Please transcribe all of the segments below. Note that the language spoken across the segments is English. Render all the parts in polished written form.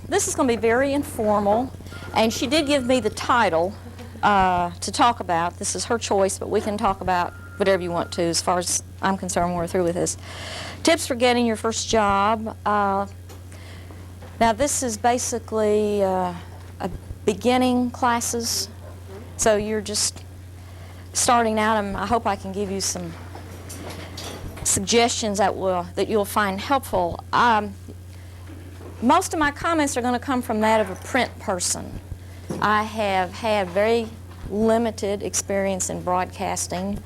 This is going to be very informal, and she did give me the title to talk about. This is her choice, but we can talk about whatever you want to. As far as I'm concerned, we're through with this. Tips for getting your first job. Now this is basically a beginning classes, so you're just starting out, and I hope I can give you some suggestions that you'll find helpful. Most of my comments are going to come from that of a print person. I have had very limited experience in broadcasting.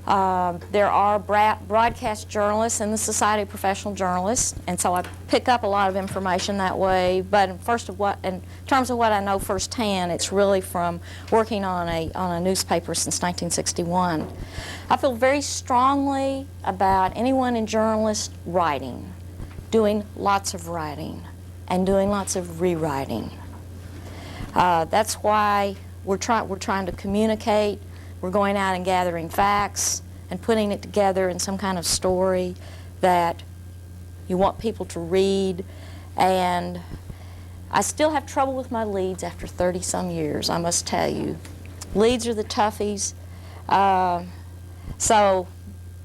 There are broadcast journalists in the Society of Professional Journalists, and so I pick up a lot of information that way. But in terms of what I know firsthand, it's really from working on a newspaper since 1961. I feel very strongly about anyone in journalist writing, doing lots of writing, and doing lots of rewriting. That's why we're trying to communicate. We're going out and gathering facts and putting it together in some kind of story that you want people to read. And I still have trouble with my leads after 30-some years, I must tell you. Leads are the toughies. So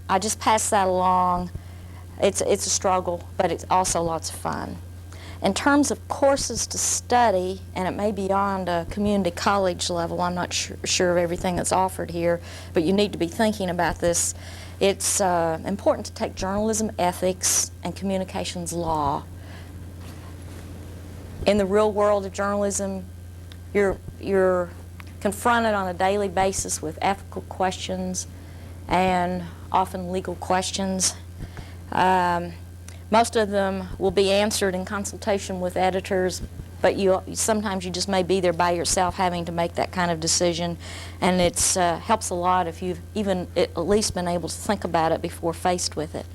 I just pass that along. It's a struggle, but it's also lots of fun. In terms of courses to study, and it may be beyond a community college level, I'm not sure of everything that's offered here, but you need to be thinking about this. It's important to take journalism ethics and communications law. In the real world of journalism, you're confronted on a daily basis with ethical questions and often legal questions. Most of them will be answered in consultation with editors, but sometimes you just may be there by yourself having to make that kind of decision, and it helps a lot if you've even at least been able to think about it before faced with it.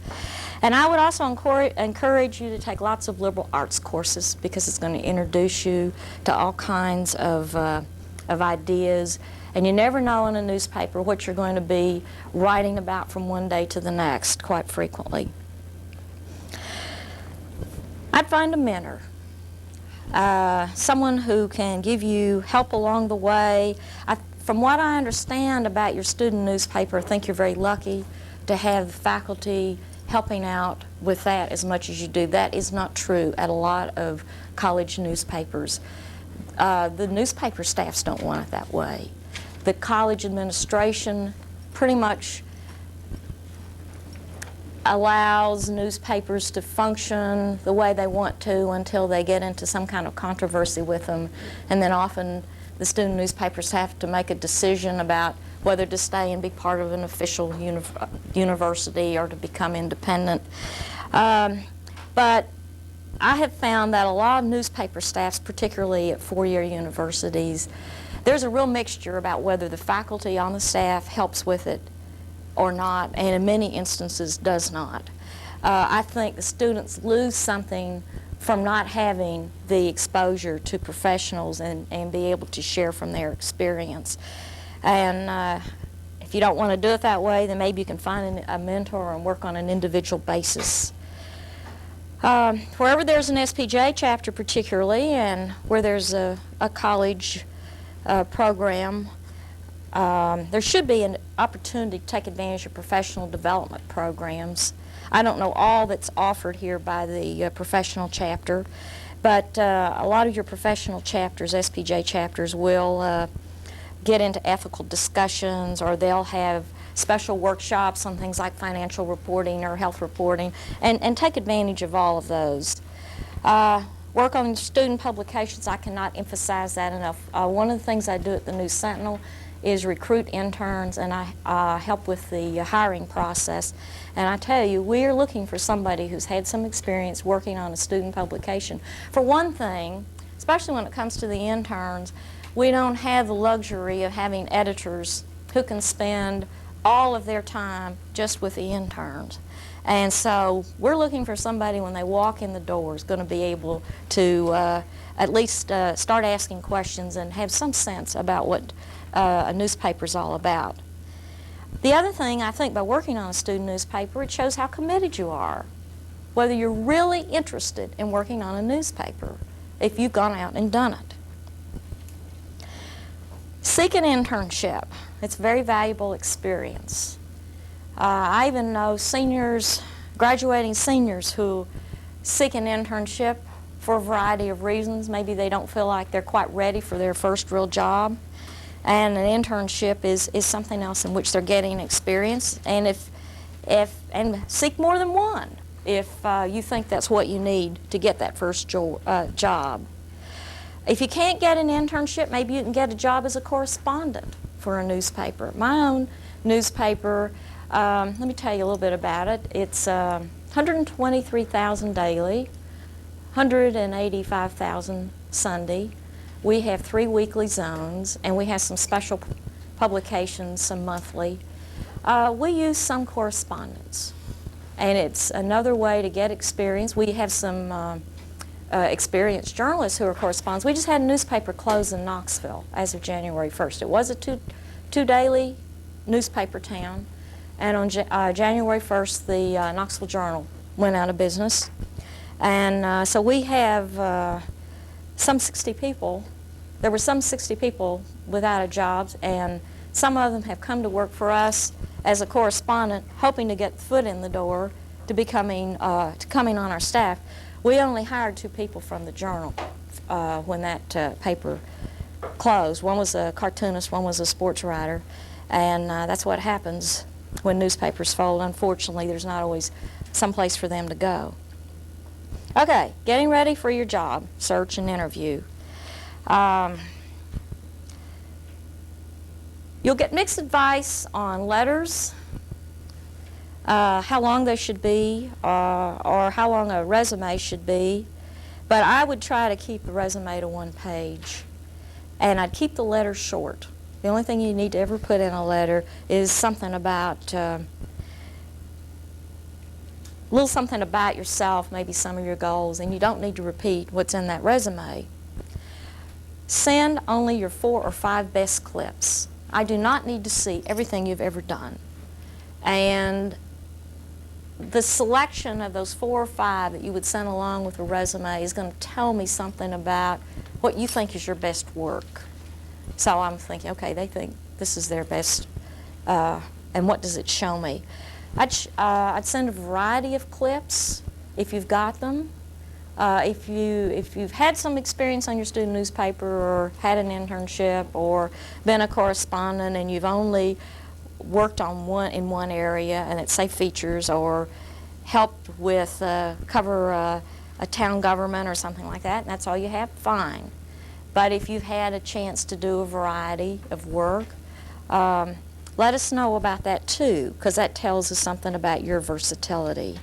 And I would also encourage you to take lots of liberal arts courses, because it's going to introduce you to all kinds of ideas, and you never know in a newspaper what you're going to be writing about from one day to the next quite frequently. I'd find a mentor, someone who can give you help along the way. From what I understand about your student newspaper, I think you're very lucky to have the faculty helping out with that as much as you do. That is not true at a lot of college newspapers. The newspaper staffs don't want it that way. The college administration pretty much allows newspapers to function the way they want to until they get into some kind of controversy with them, and then often the student newspapers have to make a decision about whether to stay and be part of an official university or to become independent. But I have found that a lot of newspaper staffs, particularly at four-year universities, there's a real mixture about whether the faculty on the staff helps with it or not, and in many instances does not. I think the students lose something from not having the exposure to professionals and be able to share from their experience. And if you don't want to do it that way, then maybe you can find a mentor and work on an individual basis. Wherever there's an SPJ chapter particularly, and where there's a college program, there should be an opportunity to take advantage of professional development programs. I don't know all that's offered here by the professional chapter, but a lot of your professional chapters, SPJ chapters, will get into ethical discussions, or they'll have special workshops on things like financial reporting or health reporting, and take advantage of all of those. Work on student publications, I cannot emphasize that enough. One of the things I do at the New Sentinel is recruit interns, and I help with the hiring process. And I tell you, we are looking for somebody who's had some experience working on a student publication. For one thing, especially when it comes to the interns, we don't have the luxury of having editors who can spend all of their time just with the interns. And so we're looking for somebody when they walk in the door is going to be able to at least start asking questions and have some sense about what a newspaper's all about. The other thing, I think, by working on a student newspaper, it shows how committed you are, whether you're really interested in working on a newspaper. if you've gone out and done it. Seek an internship. It's a very valuable experience. I even know seniors, graduating seniors, who seek an internship for a variety of reasons. Maybe they don't feel like they're quite ready for their first real job, and an internship is something else in which they're getting experience. And and seek more than one if you think that's what you need to get that first job. If you can't get an internship, maybe you can get a job as a correspondent for a newspaper. My own newspaper, let me tell you a little bit about it. It's 123,000 daily, 185,000 Sunday. We have 3 weekly zones, and we have some special publications, some monthly. We use some correspondence, and it's another way to get experience. We have some experienced journalists who are correspondents. We just had a newspaper close in Knoxville as of January 1st. It was a two daily newspaper town, and on January 1st the Knoxville Journal went out of business. And so we have some 60 people. There were some 60 people without jobs, and some of them have come to work for us as a correspondent, hoping to get the foot in the door to coming on our staff. We only hired 2 people from the Journal when that paper closed. One was a cartoonist, one was a sports writer, and that's what happens when newspapers fold. Unfortunately, there's not always some place for them to go. Okay, getting ready for your job search and interview. You'll get mixed advice on letters, how long they should be, or how long a resume should be. But I would try to keep the resume to 1 page, and I'd keep the letters short. The only thing you need to ever put in a letter is something about, little something about yourself, maybe some of your goals, and you don't need to repeat what's in that resume. Send only your 4 or 5 best clips. I do not need to see everything you've ever done. And the selection of those 4 or 5 that you would send along with a resume is going to tell me something about what you think is your best work. So I'm thinking, okay, they think this is their best, and what does it show me? I'd send a variety of clips if you've got them. If you've had some experience on your student newspaper, or had an internship, or been a correspondent, and you've only worked on in one area, and it's, say, features, or helped with cover a town government or something like that, and that's all you have, fine. But if you've had a chance to do a variety of work, let us know about that too, because that tells us something about your versatility.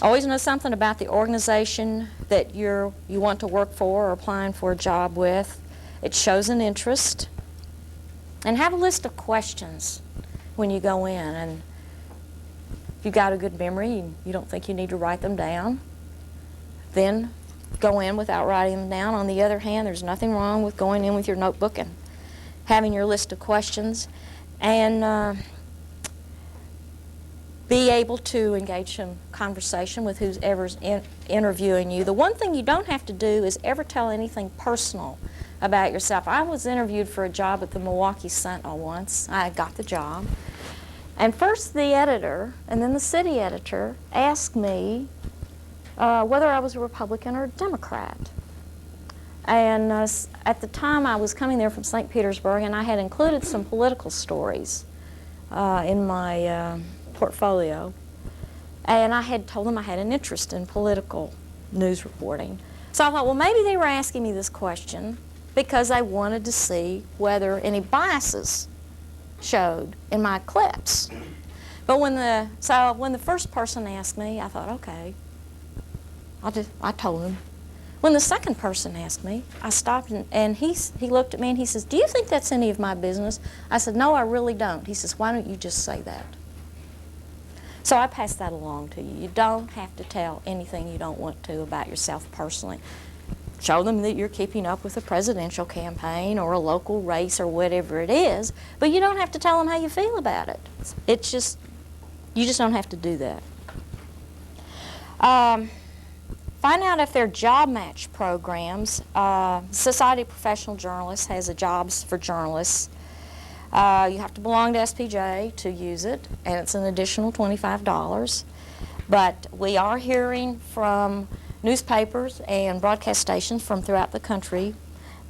Always know something about the organization that you want to work for or applying for a job with. It shows an interest. And have a list of questions when you go in. And if you've got a good memory and you don't think you need to write them down, then go in without writing them down. On the other hand, there's nothing wrong with going in with your notebook and having your list of questions, and be able to engage in conversation with whoever's interviewing you. The one thing you don't have to do is ever tell anything personal about yourself. I was interviewed for a job at the Milwaukee Sentinel once. I got the job. And first the editor and then the city editor asked me whether I was a Republican or a Democrat. And at the time I was coming there from St. Petersburg, and I had included some political stories in my portfolio. And I had told them I had an interest in political news reporting. So I thought, well, maybe they were asking me this question because they wanted to see whether any biases showed in my clips. But when the first person asked me, I thought, okay, I told him. When the second person asked me, I stopped, and he looked at me and he says, do you think that's any of my business? I said, no, I really don't. He says, why don't you just say that? So I pass that along to you. You don't have to tell anything you don't want to about yourself personally. Show them that you're keeping up with a presidential campaign or a local race or whatever it is, but you don't have to tell them how you feel about it. It's just, you just don't have to do that. Find out if there are job match programs. Society of Professional Journalists has a Jobs for Journalists. You have to belong to SPJ to use it, and it's an additional $25. But we are hearing from newspapers and broadcast stations from throughout the country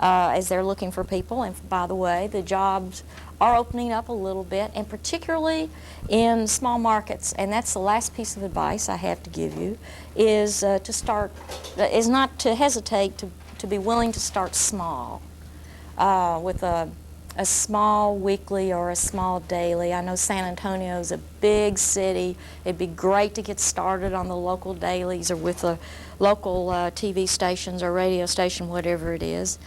as they're looking for people. And by the way, the jobs are opening up a little bit, and particularly in small markets. And that's the last piece of advice I have to give you, is not to hesitate to be willing to start small with a small weekly or a small daily. I know San Antonio is a big city. It'd be great to get started on the local dailies or with the local TV stations or radio station, whatever it is.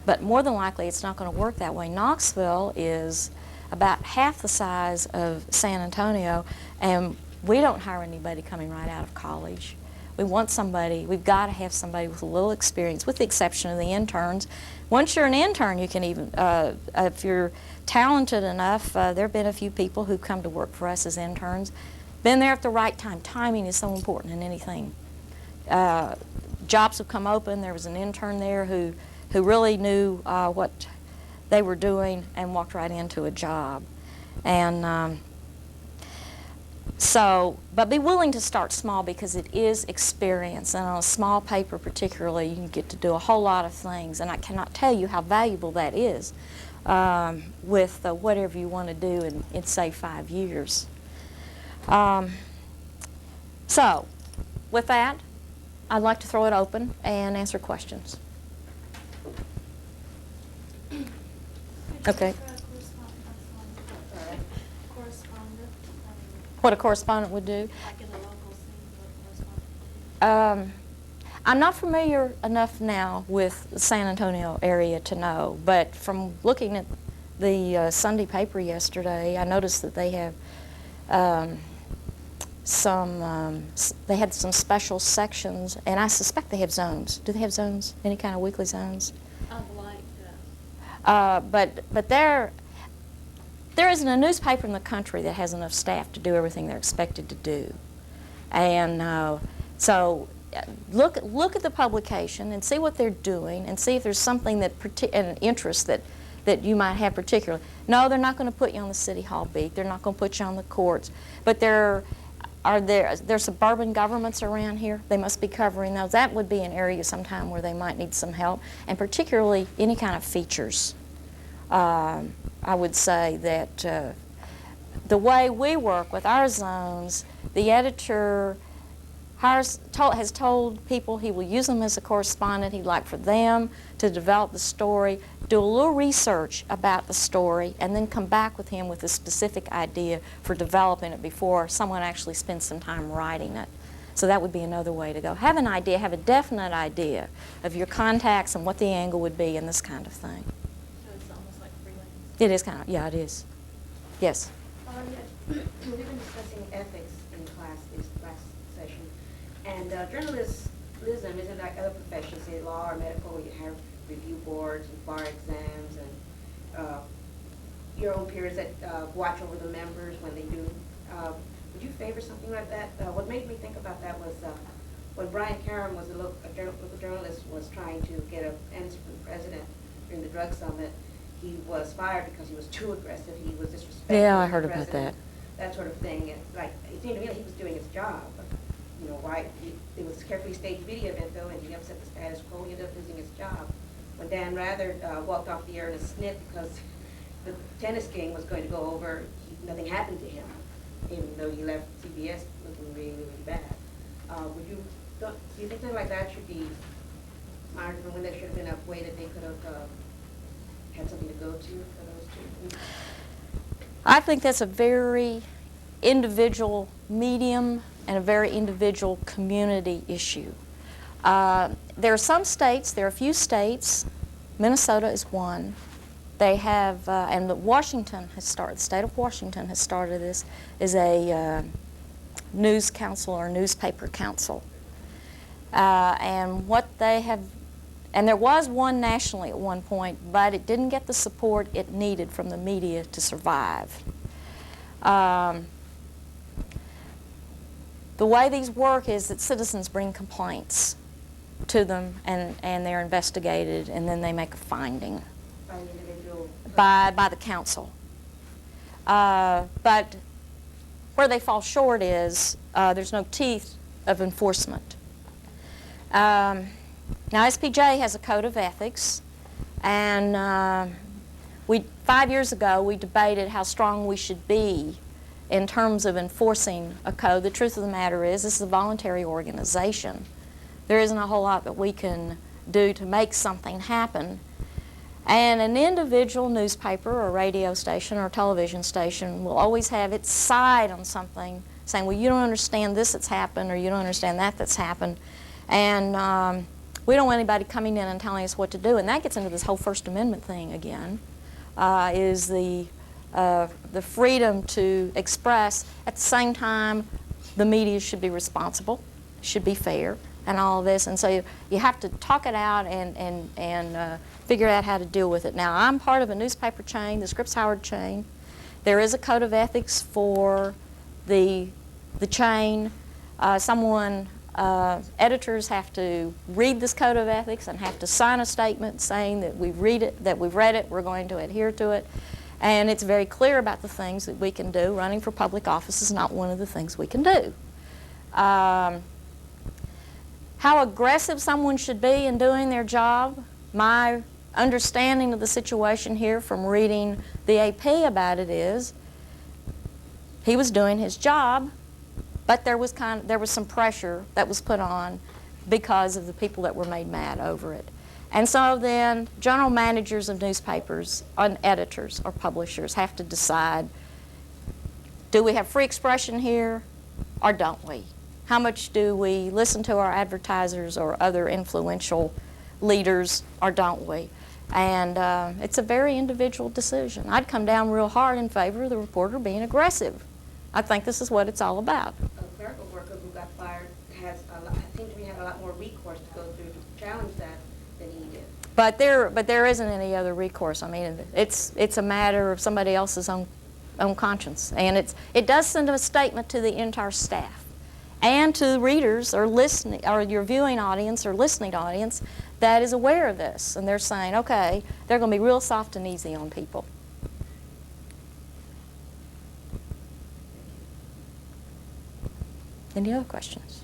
But more than likely, it's not going to work that way. Knoxville is about half the size of San Antonio, and we don't hire anybody coming right out of college. We want somebody, we've got to have somebody with a little experience, with the exception of the interns. Once you're an intern, you can even, if you're talented enough, there have been a few people who come to work for us as interns. Been there at the right time. Timing is so important in anything. Jobs have come open. There was an intern there who really knew what they were doing and walked right into a job. And but be willing to start small, because it is experience, and on a small paper particularly, you can get to do a whole lot of things, and I cannot tell you how valuable that is with whatever you want to do in say 5 years. So with that, I'd like to throw it open and answer questions. Okay. What a correspondent would do? Like in the local scene, what a correspondent. I'm not familiar enough now with the San Antonio area to know, but from looking at the Sunday paper yesterday, I noticed that they have they had some special sections, and I suspect they have zones. Do they have zones? Any kind of weekly zones? Unlike that. But there isn't a newspaper in the country that has enough staff to do everything they're expected to do. And so look at the publication and see what they're doing, and see if there's something an interest that you might have particularly. No, they're not going to put you on the City Hall beat. They're not going to put you on the courts. But there's suburban governments around here. They must be covering those. That would be an area sometime where they might need some help, and particularly any kind of features. I would say that the way we work with our zones, the editor has told people he will use them as a correspondent. He'd like for them to develop the story, do a little research about the story, and then come back with him with a specific idea for developing it before someone actually spends some time writing it. So that would be another way to go. Have an idea, have a definite idea of your contacts and what the angle would be and this kind of thing. So it's almost like freelance. It is kind of, yeah, it is. Yes? Yes. We've been discussing ethics in class this last session. And journalism isn't like other professions, say law or medical, where you have review boards and bar exams and your own peers that watch over the members when they do. Would you favor something like that? What made me think about that was when Brian Caron was a local journalist, was trying to get an answer from the president during the drug summit. He was fired because he was too aggressive. He was disrespectful. Yeah, I heard about that. That sort of thing. And like, it seemed to me like he was doing his job. You know, why it was carefully staged video event though, and he upset the status quo. He ended up losing his job. When Dan Rather walked off the air in a snit because the tennis game was going to go over, nothing happened to him, even though he left CBS looking really, really bad. Do you think something like that should be monitored, when there should have been a way that they could have had something to go to for those two? I think that's a very individual medium and a very individual community issue. There are some states, there are a few states, Minnesota is one, they have, and Washington has started, the state of Washington has started this, is a news council or newspaper council. And what they have, and there was one nationally at one point, but it didn't get the support it needed from the media to survive. the way these work is that citizens bring complaints to them, and they're investigated, and then they make a finding By the individual. by the council. But where they fall short is there's no teeth of enforcement. Now, SPJ has a code of ethics, and 5 years ago we debated how strong we should be in terms of enforcing a code. The truth of the matter is this is a voluntary organization. There isn't a whole lot that we can do to make something happen. And an individual newspaper or radio station or television station will always have its side on something, saying, well, you don't understand this that's happened, or you don't understand that that's happened. And we don't want anybody coming in and telling us what to do. And that gets into this whole First Amendment thing again, is the freedom to express. At the same time, the media should be responsible, should be fair, and all of this. And so you have to talk it out and figure out how to deal with it. Now, I'm part of a newspaper chain, the Scripps Howard chain. There is a code of ethics for the chain. Editors have to read this code of ethics and have to sign a statement saying that we've read it, we're going to adhere to it. And it's very clear about the things that we can do. Running for public office is not one of the things we can do. How aggressive someone should be in doing their job, my understanding of the situation here from reading the AP about it is he was doing his job, but there was some pressure that was put on because of the people that were made mad over it. And so then general managers of newspapers and editors or publishers have to decide, do we have free expression here or don't we? How much do we listen to our advertisers or other influential leaders or don't we? And it's a very individual decision. I'd come down real hard in favor of the reporter being aggressive. I think this is what it's all about. A clerical worker who got fired has I think we had a lot more recourse to go through to challenge that than he did. But there isn't any other recourse. I mean, it's a matter of somebody else's own conscience, and it does send a statement to the entire staff and to readers or listening, or your viewing audience or listening audience that is aware of this, and they're saying, okay, they're going to be real soft and easy on people. Any other questions?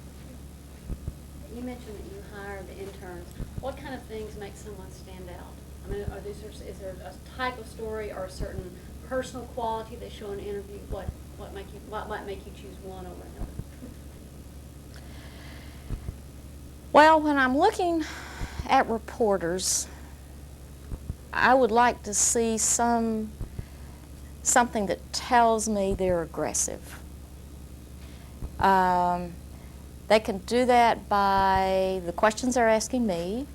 You mentioned that you hired the interns. What kind of things make someone stand out? I mean, is there a type of story or a certain personal quality they show in an interview? What might make you choose one over another? Well, when I'm looking at reporters, I would like to see something that tells me they're aggressive. They can do that by the questions they're asking me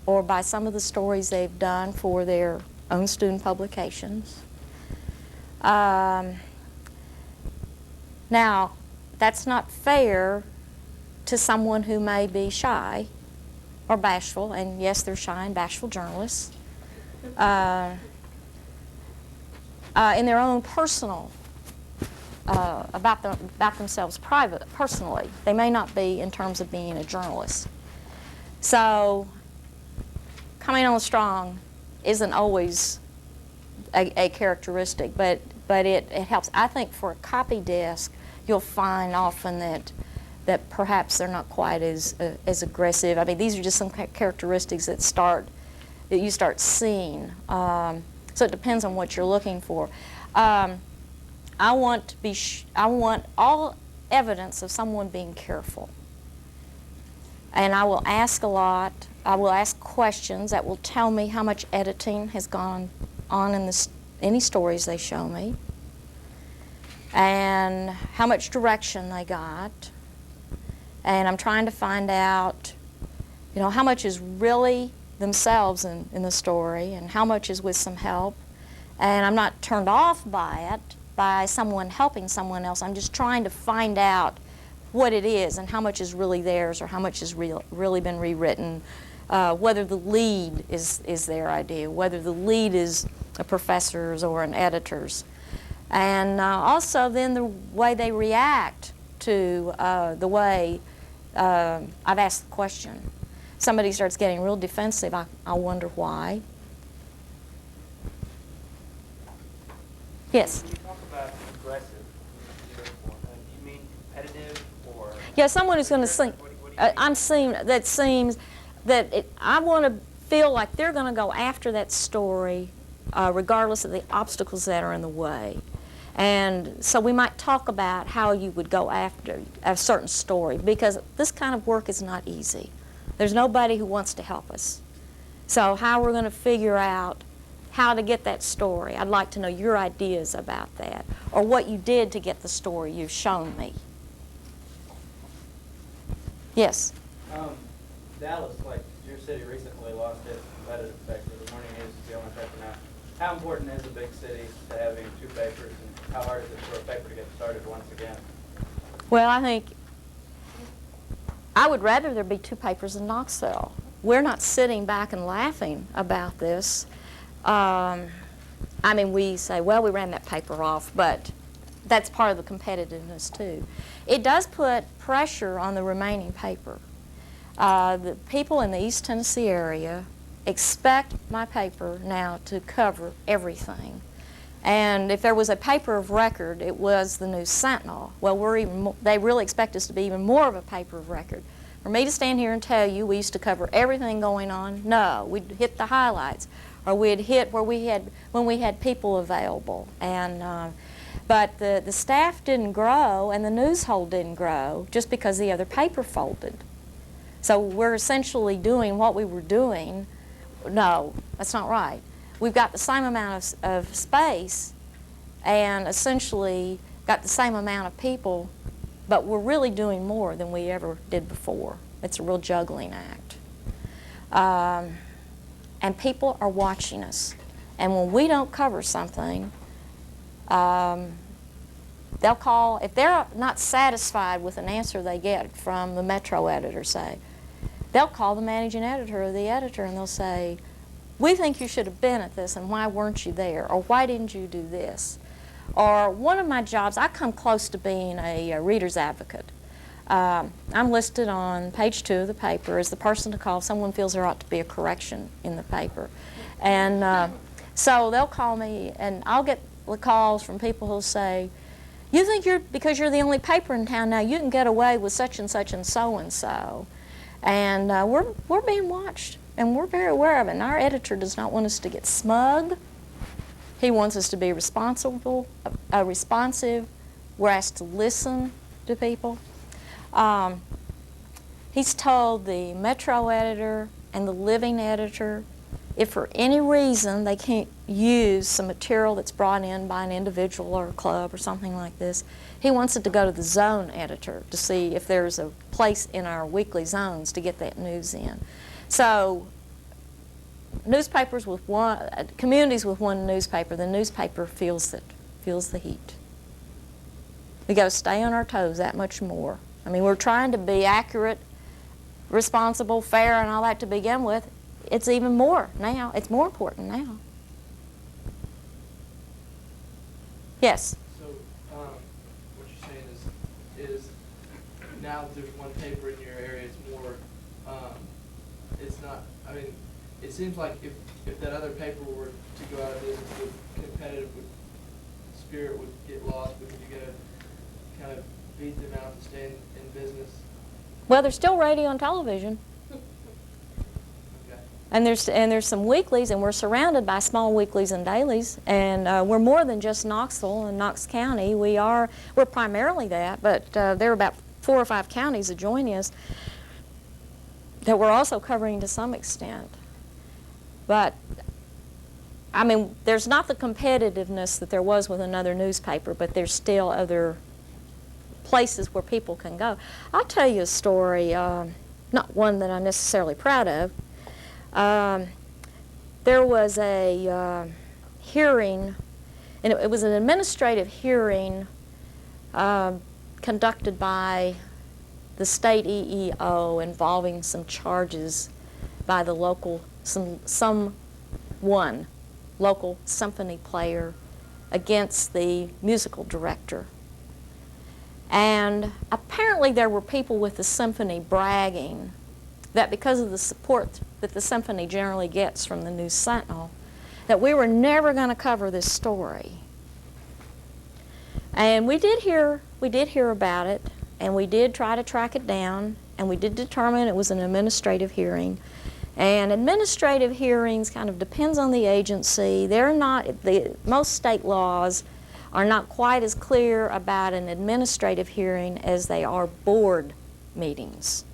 or by some of the stories they've done for their own student publications. Now, that's not fair to someone who may be shy or bashful, and yes, they're shy and bashful journalists, in their own personal, about themselves personally. They may not be in terms of being a journalist. So coming on strong isn't always a characteristic, but it helps. I think for a copy desk, you'll find often that perhaps they're not quite as aggressive. I mean, these are just some characteristics that you start seeing. So it depends on what you're looking for. I want all evidence of someone being careful. And I will ask a lot. I will ask questions that will tell me how much editing has gone on in any stories they show me, and how much direction they got. And I'm trying to find out, how much is really themselves in the story and how much is with some help. And I'm not turned off by it, by someone helping someone else. I'm just trying to find out what it is and how much is really theirs or how much has really been rewritten, whether the lead is their idea, whether the lead is a professor's or an editor's. And also then the way they react to the way I've asked the question. Somebody starts getting real defensive, I wonder why. Yes? When you talk about aggressive, do you mean competitive or? Yeah, someone who's going to sing. What do you mean? I'm seeing that seems that I want to feel like they're going to go after that story, regardless of the obstacles that are in the way. And so we might talk about how you would go after a certain story, because this kind of work is not easy. There's nobody who wants to help us. So how we're going to figure out how to get that story. I'd like to know your ideas about that, or what you did to get the story you've shown me. Yes? Dallas, like your city, recently lost its competitive paper. The Morning News is the only paper now. How important is a big city to having two papers, and how hard is it for a paper to get started once again? Well, I think I would rather there be two papers in Knoxville. We're not sitting back and laughing about this. I mean, we say, well, we ran that paper off, but that's part of the competitiveness too. It does put pressure on the remaining paper. The people in the East Tennessee area expect my paper now to cover everything. And if there was a paper of record, it was the new Sentinel. Well, they really expect us to be even more of a paper of record. For me to stand here and tell you we used to cover everything going on, no, we'd hit the highlights, or we'd hit where when we had people available. And but the staff didn't grow and the news hole didn't grow just because the other paper folded. So we're essentially doing what we were doing. No, that's not right. We've got the same amount of space and essentially got the same amount of people, but we're really doing more than we ever did before. It's a real juggling act. And people are watching us. And when we don't cover something, they'll call, if they're not satisfied with an answer they get from the Metro editor, say, they'll call the managing editor or the editor and they'll say, we think you should have been at this, and why weren't you there? Or why didn't you do this? Or one of my jobs, I come close to being a reader's advocate. I'm listed on page 2 of the paper as the person to call if someone feels there ought to be a correction in the paper. And so they'll call me, and I'll get the calls from people who'll say, you think because you're the only paper in town now, you can get away with such and such and so. And we're being watched, and we're very aware of it. And our editor does not want us to get smug. He wants us to be responsive. We're asked to listen to people. He's told the Metro editor and the Living editor, if for any reason they can't use some material that's brought in by an individual or a club or something like this, he wants it to go to the zone editor to see if there's a place in our weekly zones to get that news in. So newspapers with communities with one newspaper, the newspaper feels the heat. We got to stay on our toes that much more. I mean, we're trying to be accurate, responsible, fair, and all that to begin with. It's even more now. It's more important now. Yes? So, what you're saying is now that there's one paper in your area, it's more, it's not, I mean, it seems like if that other paper were to go out of business, the competitive spirit would get lost because you gotta kind of beat them out to stay in business. Well, there's still radio and television. Okay. And there's some weeklies, and we're surrounded by small weeklies and dailies, and we're more than just Knoxville and Knox County. We're primarily that, but there are about 4 or 5 counties that join us that we're also covering to some extent. But I mean, there's not the competitiveness that there was with another newspaper, but there's still other places where people can go. I'll tell you a story, not one that I'm necessarily proud of. There was a hearing, and it was an administrative hearing conducted by the state EEO involving some charges by the local, one local symphony player against the musical director. And apparently there were people with the symphony bragging that because of the support that the symphony generally gets from the New Sentinel, that we were never going to cover this story. And we did hear about it, and we did try to track it down, and we did determine it was an administrative hearing. And administrative hearings kind of depends on the agency. Most state laws are not quite as clear about an administrative hearing as they are board meetings.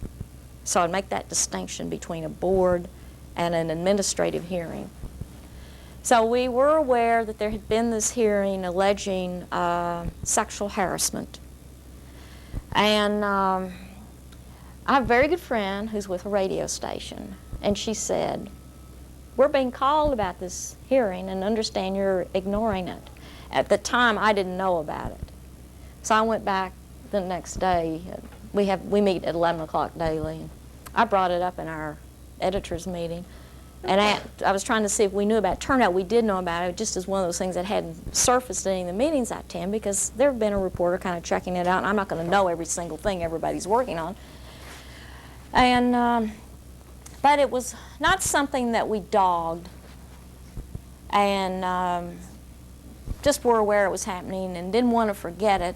So I'd make that distinction between a board and an administrative hearing. So we were aware that there had been this hearing alleging sexual harassment. And I have a very good friend who's with a radio station, and she said, "We're being called about this hearing and understand you're ignoring it." At the time, I didn't know about it. So I went back the next day. We meet at 11 o'clock daily. And I brought it up in our editors meeting. And I was trying to see if we knew about it. Turned out we did know about it, just as one of those things that hadn't surfaced in any of the meetings I attend, because there had been a reporter kind of checking it out, and I'm not going to know every single thing everybody's working on. And but it was not something that we dogged, and just were aware it was happening and didn't want to forget it.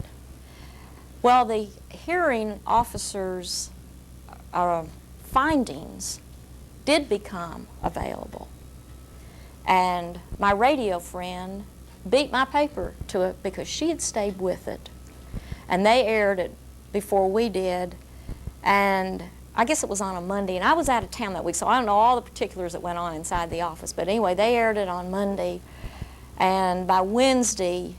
Well, the hearing officers' findings did become available. And my radio friend beat my paper to it because she had stayed with it. And they aired it before we did. And I guess it was on a Monday, and I was out of town that week, so I don't know all the particulars that went on inside the office. But anyway, they aired it on Monday. And by Wednesday,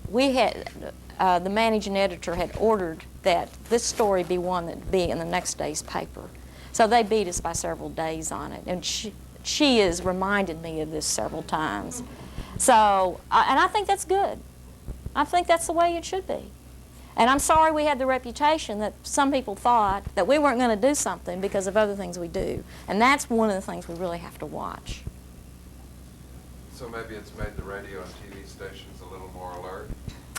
we had, the managing editor had ordered that this story be one that be in the next day's paper. So they beat us by several days on it. And she has reminded me of this several times. So, and I think that's good. I think that's the way it should be. And I'm sorry we had the reputation that some people thought that we weren't going to do something because of other things we do. And that's one of the things we really have to watch. So maybe it's made the radio and TV stations a little more alert?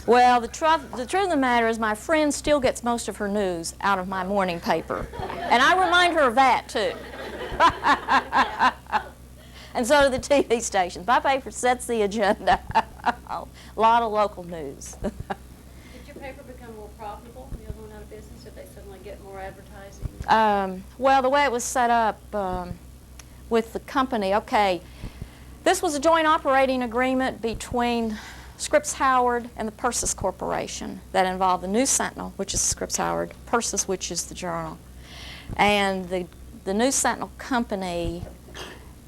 Well, the truth of the matter is my friend still gets most of her news out of my morning paper. And I remind her of that, too. And so do the TV stations. My paper sets the agenda. A lot of local news. Did your paper become more profitable when you went out of business? Did they suddenly get more advertising? Well, the way it was set up with the company, okay, this was a joint operating agreement between Scripps Howard and the Persis Corporation that involved the New Sentinel, which is Scripps Howard, Persis, which is the Journal. And the New Sentinel company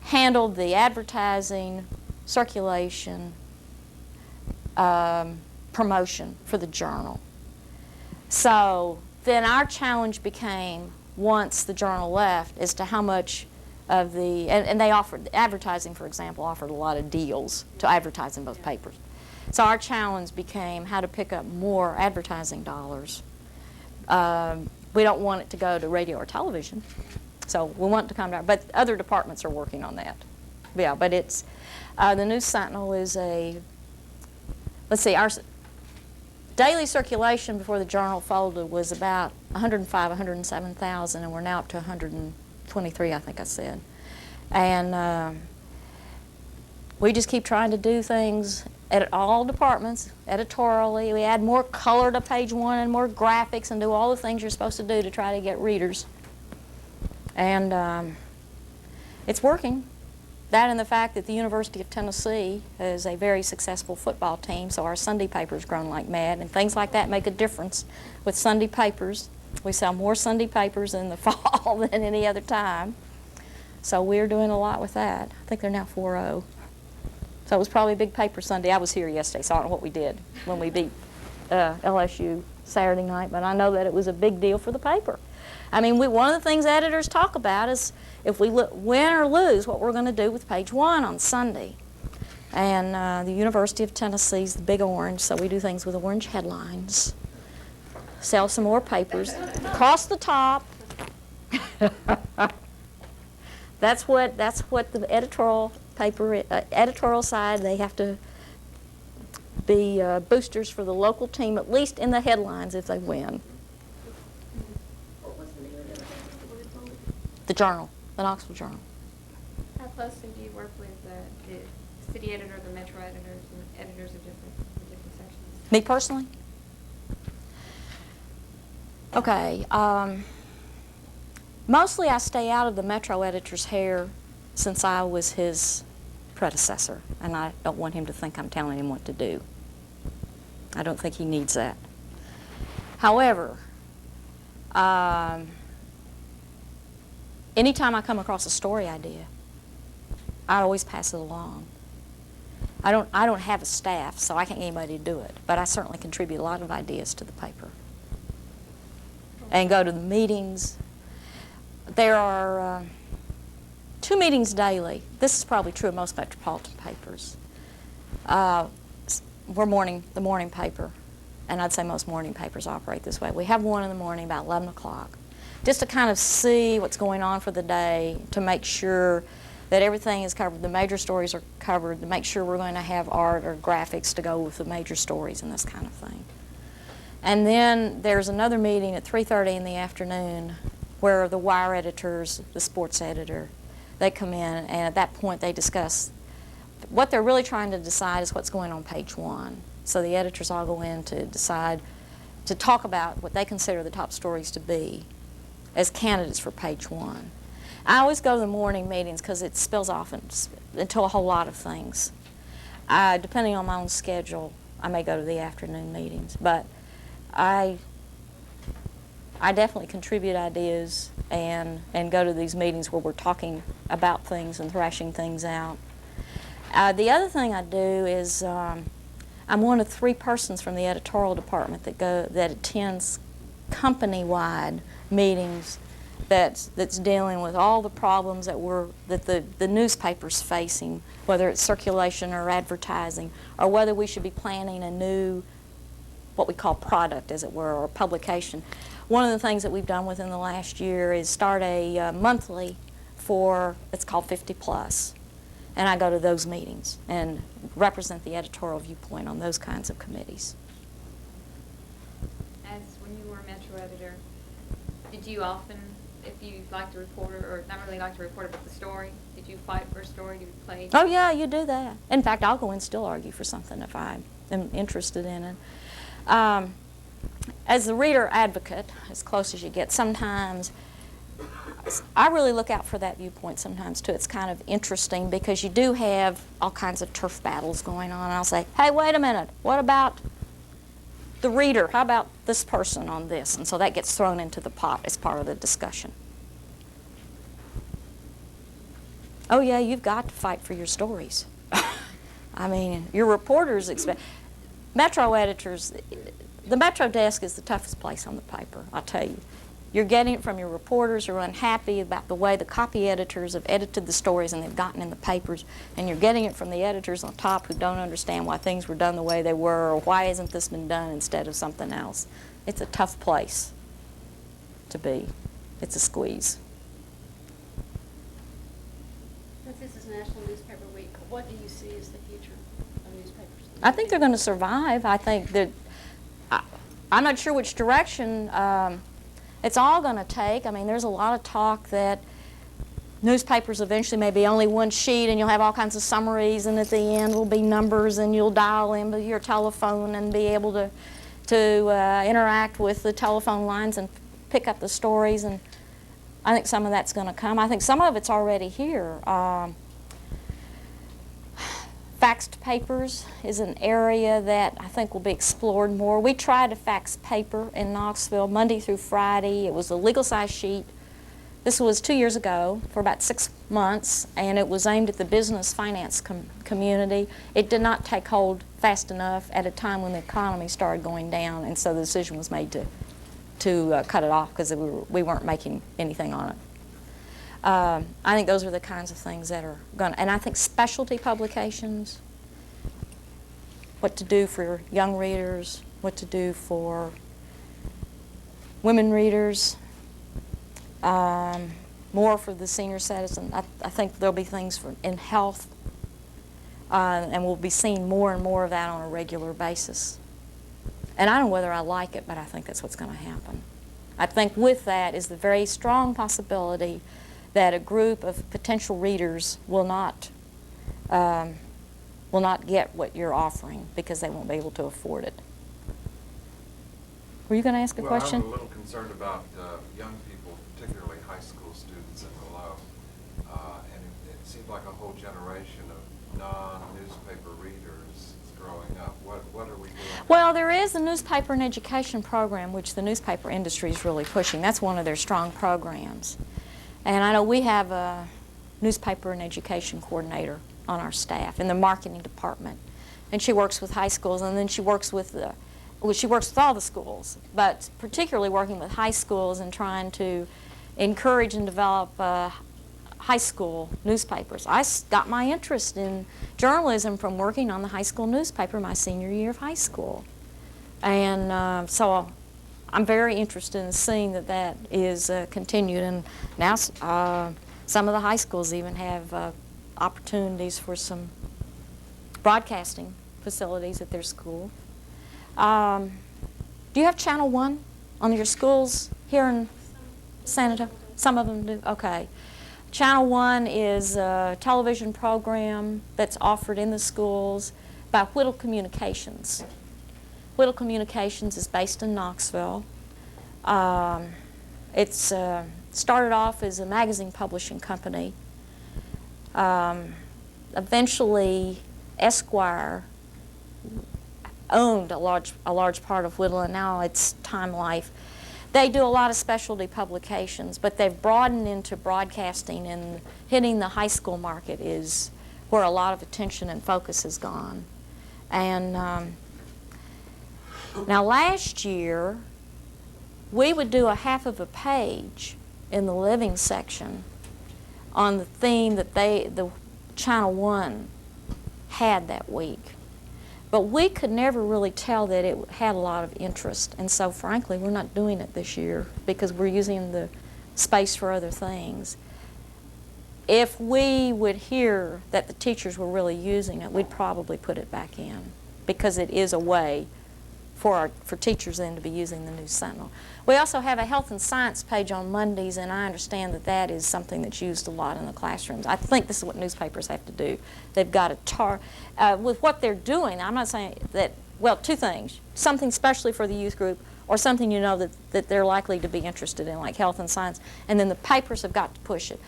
handled the advertising, circulation, promotion for the Journal. So then our challenge became, once the Journal left, as to how much of the, and they offered, advertising, for example, offered a lot of deals to advertise in both papers. So our challenge became how to pick up more advertising dollars. We don't want it to go to radio or television, so we want it to come down, but other departments are working on that. Yeah, but it's, the New Sentinel is a, let's see, our daily circulation before the Journal folded was about 105, 107,000, and we're now up to 123, I think I said. And we just keep trying to do things at all departments, editorially. We add more color to page one and more graphics and do all the things you're supposed to do to try to get readers. And it's working. That and the fact that the University of Tennessee is a very successful football team, so our Sunday paper's grown like mad, and things like that make a difference with Sunday papers. We sell more Sunday papers in the fall than any other time. So we're doing a lot with that. I think they're now 4-0. So it was probably a big paper Sunday. I was here yesterday, so I don't know what we did when we beat LSU Saturday night, but I know that it was a big deal for the paper. I mean, one of the things editors talk about is if we win or lose, what we're going to do with page one on Sunday. And the University of Tennessee's the big orange, so we do things with orange headlines. Sell some more papers. Across the top. That's what the editorial paper, editorial side, they have to be boosters for the local team, at least in the headlines if they win. What was the name of it? The Journal, the Knoxville Journal. How closely do you work with the city editor, the metro editors, and editors of different sections? Me personally? Okay. Mostly I stay out of the metro editor's hair since I was his predecessor, and I don't want him to think I'm telling him what to do. I don't think he needs that. However, anytime I come across a story idea, I always pass it along. I don't have a staff, so I can't get anybody to do it, but I certainly contribute a lot of ideas to the paper. And go to the meetings. There are 2 meetings daily. This is probably true of most metropolitan papers. We're the morning paper, and I'd say most morning papers operate this way. We have one in the morning about 11 o'clock, just to kind of see what's going on for the day, to make sure that everything is covered, the major stories are covered, to make sure we're going to have art or graphics to go with the major stories and this kind of thing. And then there's another meeting at 3:30 in the afternoon where the wire editors, the sports editor, they come in, and at that point they discuss. What they're really trying to decide is what's going on page 1. So the editors all go in to decide, to talk about what they consider the top stories to be as candidates for page 1. I always go to the morning meetings because it spills off into a whole lot of things. Depending on my own schedule, I may go to the afternoon meetings, but I definitely contribute ideas and go to these meetings where we're talking about things and thrashing things out. The other thing I do is I'm one of 3 persons from the editorial department that attends company-wide meetings that's dealing with all the problems that the newspaper's facing, whether it's circulation or advertising, or whether we should be planning a new, what we call product, as it were, or publication. One of the things that we've done within the last year is start a monthly it's called 50 Plus. And I go to those meetings and represent the editorial viewpoint on those kinds of committees. As when you were a metro editor, did you often, if you liked a reporter, or not really liked a reporter, but the story, did you fight for a story? Did you play? Oh yeah, you do that. In fact, I'll go and still argue for something if I am interested in it. As the reader advocate, as close as you get, sometimes I really look out for that viewpoint sometimes too. It's kind of interesting because you do have all kinds of turf battles going on. And I'll say, hey, wait a minute, what about the reader? How about this person on this? And so that gets thrown into the pot as part of the discussion. Oh yeah, you've got to fight for your stories. I mean, your reporters expect, metro editors, the metro desk is the toughest place on the paper, I'll tell you. You're getting it from your reporters who are unhappy about the way the copy editors have edited the stories and they've gotten in the papers, and you're getting it from the editors on top who don't understand why things were done the way they were, or why hasn't this been done instead of something else. It's a tough place to be. It's a squeeze. Since this is National Newspaper Week, what do you see as the future of newspapers? I think they're going to survive. I think that, I'm not sure which direction it's all going to take. I mean, there's a lot of talk that newspapers eventually may be only one sheet and you'll have all kinds of summaries, and at the end will be numbers, and you'll dial in with your telephone and be able to interact with the telephone lines and pick up the stories. And I think some of that's going to come. I think some of it's already here. Faxed papers is an area that I think will be explored more. We tried to fax paper in Knoxville Monday through Friday. It was a legal size sheet. This was 2 years ago for about 6 months, and it was aimed at the business finance community. It did not take hold fast enough at a time when the economy started going down, and so the decision was made to cut it off because we weren't making anything on it. I think those are the kinds of things that are going to, and I think specialty publications, what to do for young readers, what to do for women readers, more for the senior citizen. I think there'll be things in health. And we'll be seeing more and more of that on a regular basis. And I don't know whether I like it, but I think that's what's going to happen. I think with that is the very strong possibility that a group of potential readers will not get what you're offering because they won't be able to afford it. Were you going to ask a question? Well, I'm a little concerned about young people, particularly high school students and below. And it seems like a whole generation of non-newspaper readers is growing up. What are we doing? Well, there is a newspaper and education program which the newspaper industry is really pushing. That's one of their strong programs. And I know we have a newspaper and education coordinator on our staff in the marketing department. And she works with high schools, and then she works with all the schools, but particularly working with high schools and trying to encourage and develop high school newspapers. I got my interest in journalism from working on the high school newspaper my senior year of high school. And so I'm very interested in seeing that that is continued. And now some of the high schools even have opportunities for some broadcasting facilities at their school. Do you have Channel 1 on your schools here in San Antonio? Some of them do? Okay. Channel 1 is a television program that's offered in the schools by Whittle Communications. Whittle Communications is based in Knoxville. It's started off as a magazine publishing company. Eventually, Esquire owned a large part of Whittle, and now it's Time Life. They do a lot of specialty publications, but they've broadened into broadcasting, and hitting the high school market is where a lot of attention and focus has gone. And now last year, we would do a half of a page in the living section on the theme that the Channel 1 had that week. But we could never really tell that it had a lot of interest, and so frankly we're not doing it this year because we're using the space for other things. If we would hear that the teachers were really using it, we'd probably put it back in because it is a way for teachers then to be using the new Sentinel. We also have a health and science page on Mondays, and I understand that that is something that's used a lot in the classrooms. I think this is what newspapers have to do. They've got to with what they're doing, I'm not saying that, well, two things, something especially for the youth group or something you know that they're likely to be interested in, like health and science, and then the papers have got to push it.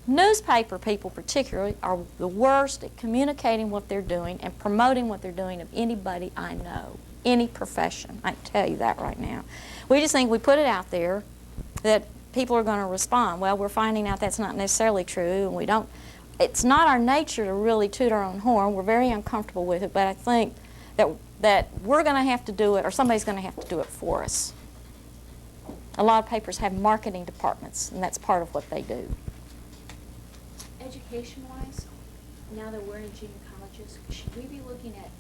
Newspaper people particularly are the worst at communicating what they're doing and promoting what they're doing of anybody I know. Any profession. I can tell you that right now. We just think we put it out there that people are going to respond. Well, we're finding out that's not necessarily true, and we don't. It's not our nature to really toot our own horn. We're very uncomfortable with it, but I think that we're going to have to do it, or somebody's going to have to do it for us. A lot of papers have marketing departments, and that's part of what they do. Education-wise, now that we're in junior colleges, should we be looking at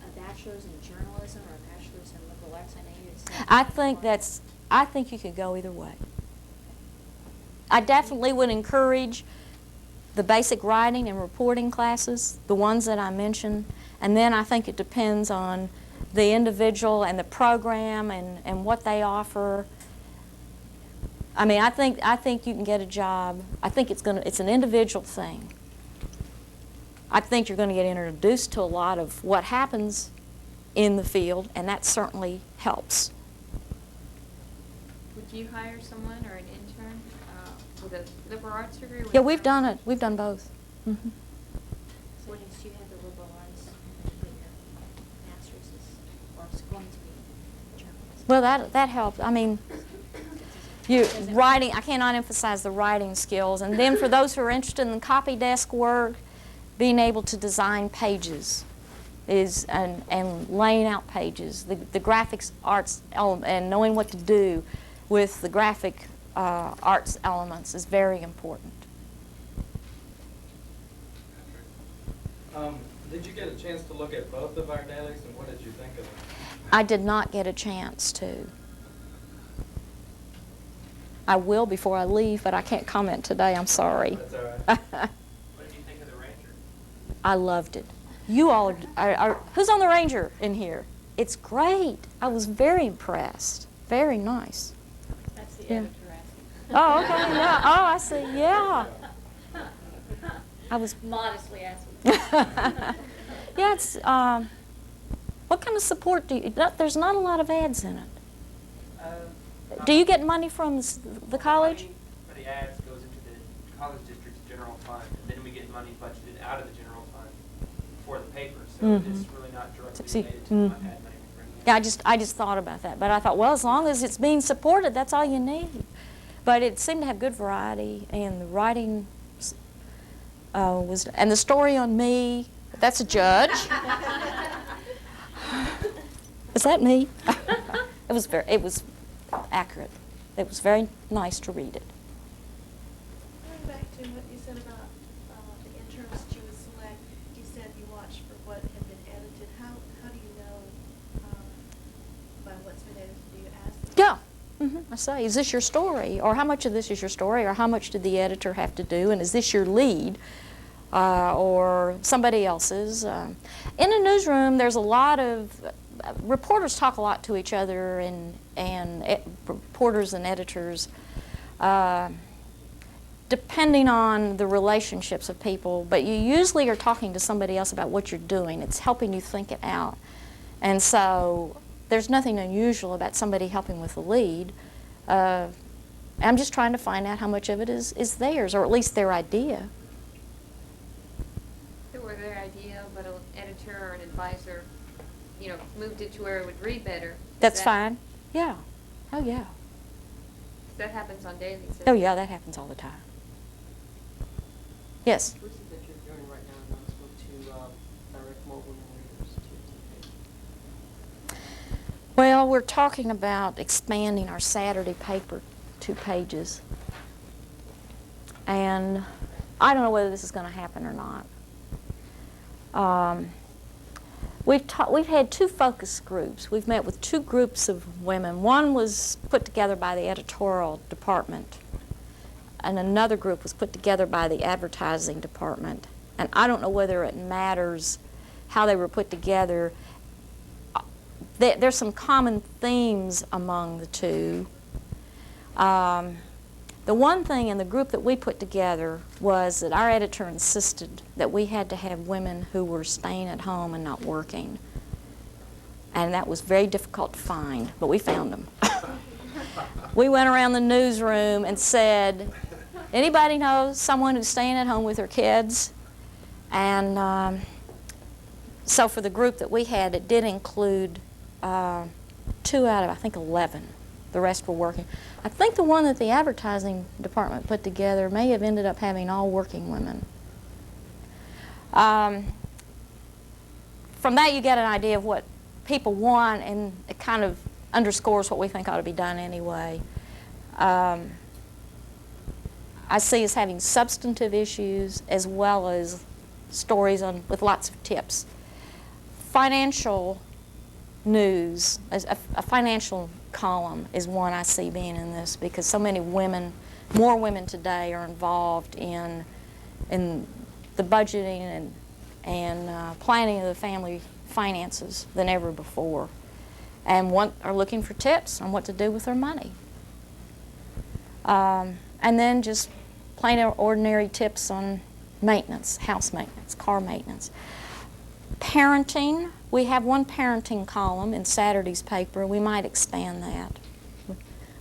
a bachelor's in journalism or a bachelor's in liberal arts? I know you had said I think you could go either way. I definitely would encourage the basic writing and reporting classes, the ones that I mentioned, and then I think it depends on the individual and the program and what they offer. I mean, I think you can get a job. I think it's an individual thing. I think you're going to get introduced to a lot of what happens in the field, and that certainly helps. Would you hire someone or an intern with a liberal arts degree? Yeah, we've done it. We've done both. Mm-hmm. So once you have the liberal arts, your master's is, or it's going to be journalism. Well, that helps. I mean, writing, I cannot emphasize the writing skills. And then for those who are interested in copy desk work, being able to design pages and laying out pages, the graphics arts element, and knowing what to do with the graphic arts elements is very important. Did you get a chance to look at both of our dailies, and what did you think of them? I did not get a chance to. I will before I leave, but I can't comment today. I'm sorry. That's all right. What did you think of the Rancher? I loved it. You all are, who's on the Ranger in here? It's great. I was very impressed. Very nice. That's the Yeah. editor asking. Oh, okay. Yeah. Oh, I see. Yeah. I was. Modestly asking. Yeah, it's. What kind of support do you? There's not a lot of ads in it. Do you get money from the college? Money for the ads goes into the college district's general fund, and then we get money budgeted out of the general fund for the paper. So Mhm. it's really not directly See, related to the ad money we bring in. Yeah, I just thought about that, but I thought, well, as long as it's being supported, that's all you need. But it seemed to have good variety, and the writing was, and the story on me. That's a judge. Is that me? It was accurate. It was very nice to read it. Going back to what you said about the interns that you would select, you said you watched for what had been edited. How do you know by what's been edited? Do you ask them? Yeah. I say, is this your story? Or how much of this is your story? Or how much did the editor have to do? And is this your lead? Or somebody else's? In a newsroom, there's a lot of reporters talk a lot to each other, and reporters and editors, depending on the relationships of people. But you usually are talking to somebody else about what you're doing. It's helping you think it out. And so there's nothing unusual about somebody helping with the lead. I'm just trying to find out how much of it is theirs, or at least their idea. If it were their idea, but an editor or an advisor, moved it to where it would read better. That's fine. Yeah. Oh, yeah. That happens on daily. So Oh, yeah, that happens all the time. Yes? What is it that you're doing right now in Knoxville to direct more women readers to the page? Well, we're talking about expanding our Saturday paper 2 pages. And I don't know whether this is going to happen or not. We've had 2 focus groups. We've met with 2 groups of women. One was put together by the editorial department, and another group was put together by the advertising department. And I don't know whether it matters how they were put together. There's some common themes among the 2. The one thing in the group that we put together was that our editor insisted that we had to have women who were staying at home and not working. And that was very difficult to find, but we found them. We went around the newsroom and said, anybody know someone who's staying at home with their kids? And so for the group that we had, it did include 2 out of, I think, 11. The rest were working. I think the one that the advertising department put together may have ended up having all working women. From that, you get an idea of what people want, and it kind of underscores what we think ought to be done anyway. I see us having substantive issues as well as stories with lots of tips. Financial news, a financial column is one I see being in this, because so many women, more women today are involved in the budgeting and planning of the family finances than ever before, and are looking for tips on what to do with their money. And then just plain ordinary tips on maintenance, house maintenance, car maintenance. Parenting, we have one parenting column in Saturday's paper. We might expand that.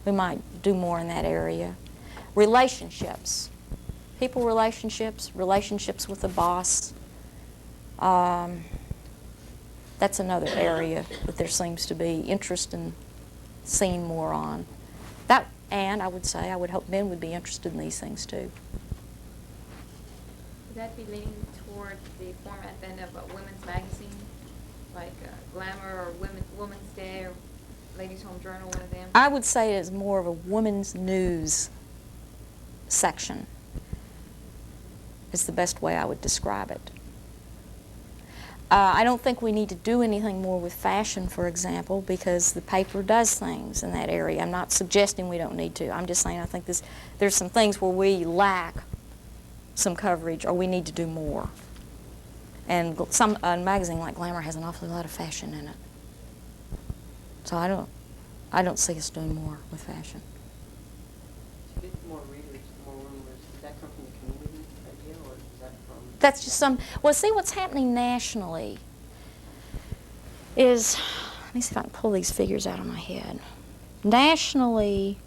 We might do more in that area. Relationships, people relationships with the boss. That's another area that there seems to be interest in seeing more on. And I would say, I would hope men would be interested in these things too. Would that be leaning toward the format then of a women's magazine, like Glamour or Women's Day or Ladies' Home Journal, one of them? I would say it is more of a women's news section. Is the best way I would describe it. I don't think we need to do anything more with fashion, for example, because the paper does things in that area. I'm not suggesting we don't need to. I'm just saying I think there's some things where we lack some coverage or we need to do more. And a magazine like Glamour has an awfully lot of fashion in it. So I don't see us doing more with fashion. To get more readers, more women readers, does that come from the community idea, or is that from? That's just well, see what's happening nationally is, let me see if I can pull these figures out of my head. Nationally,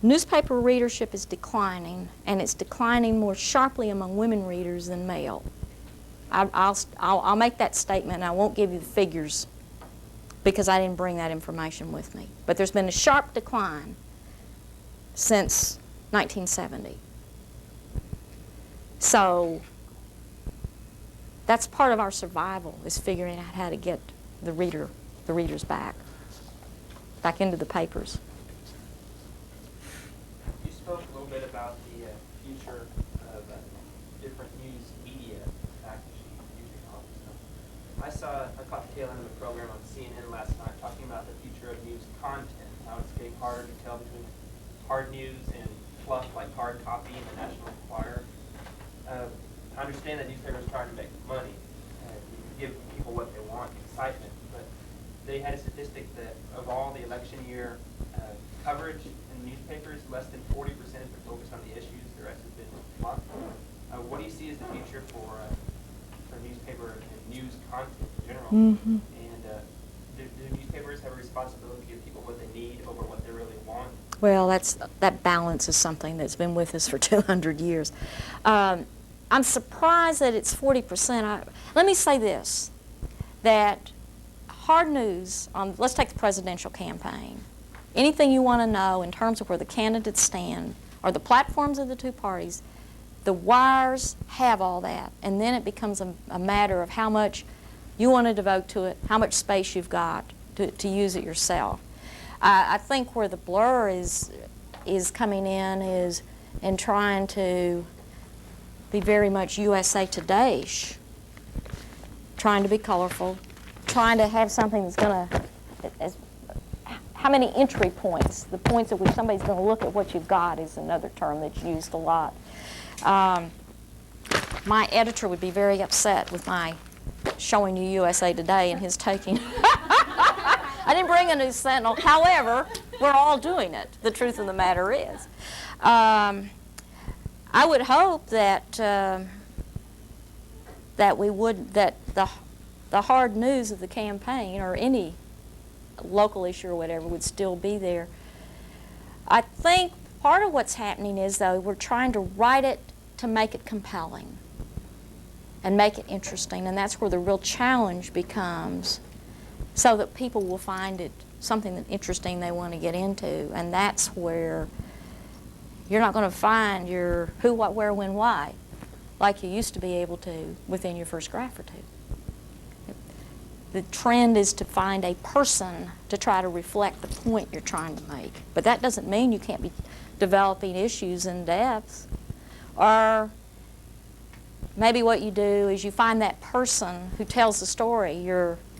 newspaper readership is declining, and it's declining more sharply among women readers than male. I'll make that statement, and I won't give you the figures because I didn't bring that information with me. But there's been a sharp decline since 1970. So that's part of our survival, is figuring out how to get the readers back into the papers. You spoke a little bit about the future of different news media fact sheets. I caught the tail end of the program on CNN last night talking about the future of news content, how it's getting harder to tell between hard news and fluff like hard copy in the National Enquirer. I understand that newspapers are trying to make money and give people what they want, excitement, but they had a statistic that of all the election year coverage in newspapers, less than 40% has been focused on the issues, the rest has been fluff. What do you see as the future for newspaper and news content in general? Mm-hmm. And do newspapers have a responsibility to give people what they need over what they really want? Well, that balance is something that's been with us for 200 years. I'm surprised that it's 40%. Let me say this, that hard news on, let's take the presidential campaign. Anything you want to know in terms of where the candidates stand or the platforms of the two parties, the wires have all that. And then it becomes a matter of how much you want to devote to it, how much space you've got to use it yourself. I think where the blur is coming in is in trying to be very much USA Today-ish, trying to be colorful, trying to have something that's going to, how many entry points, the points at which somebody's going to look at what you've got is another term that's used a lot. My editor would be very upset with my showing you USA Today and his taking. I didn't bring a new Sentinel. However, we're all doing it. The truth of the matter is. I would hope that that the hard news of the campaign or any local issue or whatever would still be there. I think part of what's happening is, though, we're trying to write it to make it compelling and make it interesting, and that's where the real challenge becomes, so that people will find it something that interesting they want to get into, and that's where you're not going to find your who, what, where, when, why like you used to be able to within your first graph or two. The trend is to find a person to try to reflect the point you're trying to make. But that doesn't mean you can't be developing issues in depth. Or maybe what you do is you find that person who tells the story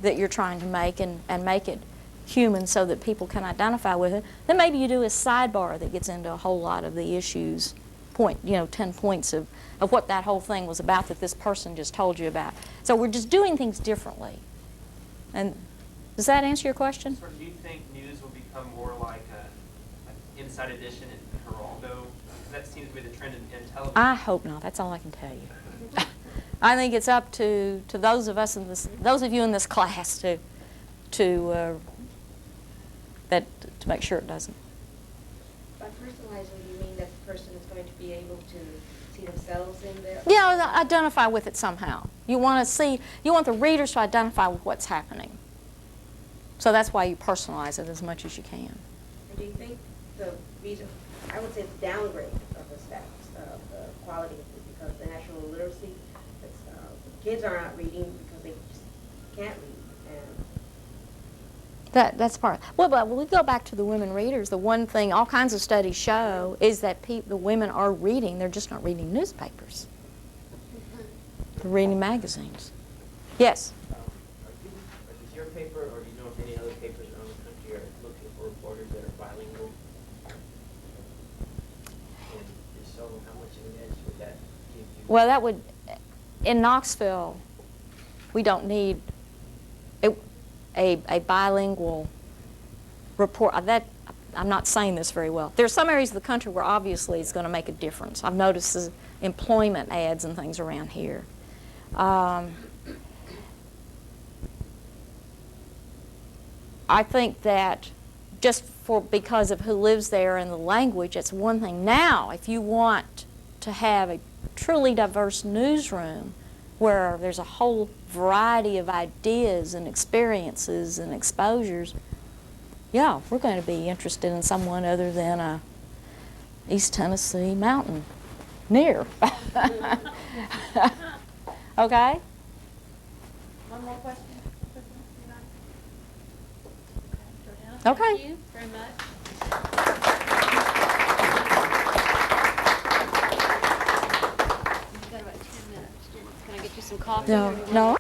that you're trying to make and make it human so that people can identify with it. Then maybe you do a sidebar that gets into a whole lot of the issues, 10 points of what that whole thing was about that this person just told you about. So we're just doing things differently. And does that answer your question? So do you think news will become more like Inside Edition and Geraldo? That seems to be the trend in television. I hope not. That's all I can tell you. I think it's up to those of us in this, those of you in this class to make sure it doesn't. By personalizing, you mean that the person is going to be able to see themselves in there? Yeah, identify with it somehow. You want the readers to identify with what's happening. So that's why you personalize it as much as you can. And do you think the reason, I would say the downgrade of the stats, the quality of it, because the national literacy, kids are not reading because they just can't read. That's part. Well, but when we go back to the women readers, the one thing all kinds of studies show is that the women are reading. They're just not reading newspapers. They're reading magazines. Yes. Is your paper, or do you know if any other papers around the country are looking for reporters that are bilingual? And if so, how much of an edge would that give you? Well, that would. in Knoxville, we don't need a bilingual report. I'm not saying this very well. There are some areas of the country where obviously it's going to make a difference. I've noticed the employment ads and things around here. I think that just because of who lives there and the language, it's one thing. Now, if you want to have a truly diverse newsroom where there's a whole variety of ideas and experiences and exposures, yeah, we're going to be interested in someone other than a East Tennessee mountaineer. Okay? One more question? Georgiana, Okay. thank you very much. We've got about 10 minutes. Can I get you some coffee? No, or do you want- no,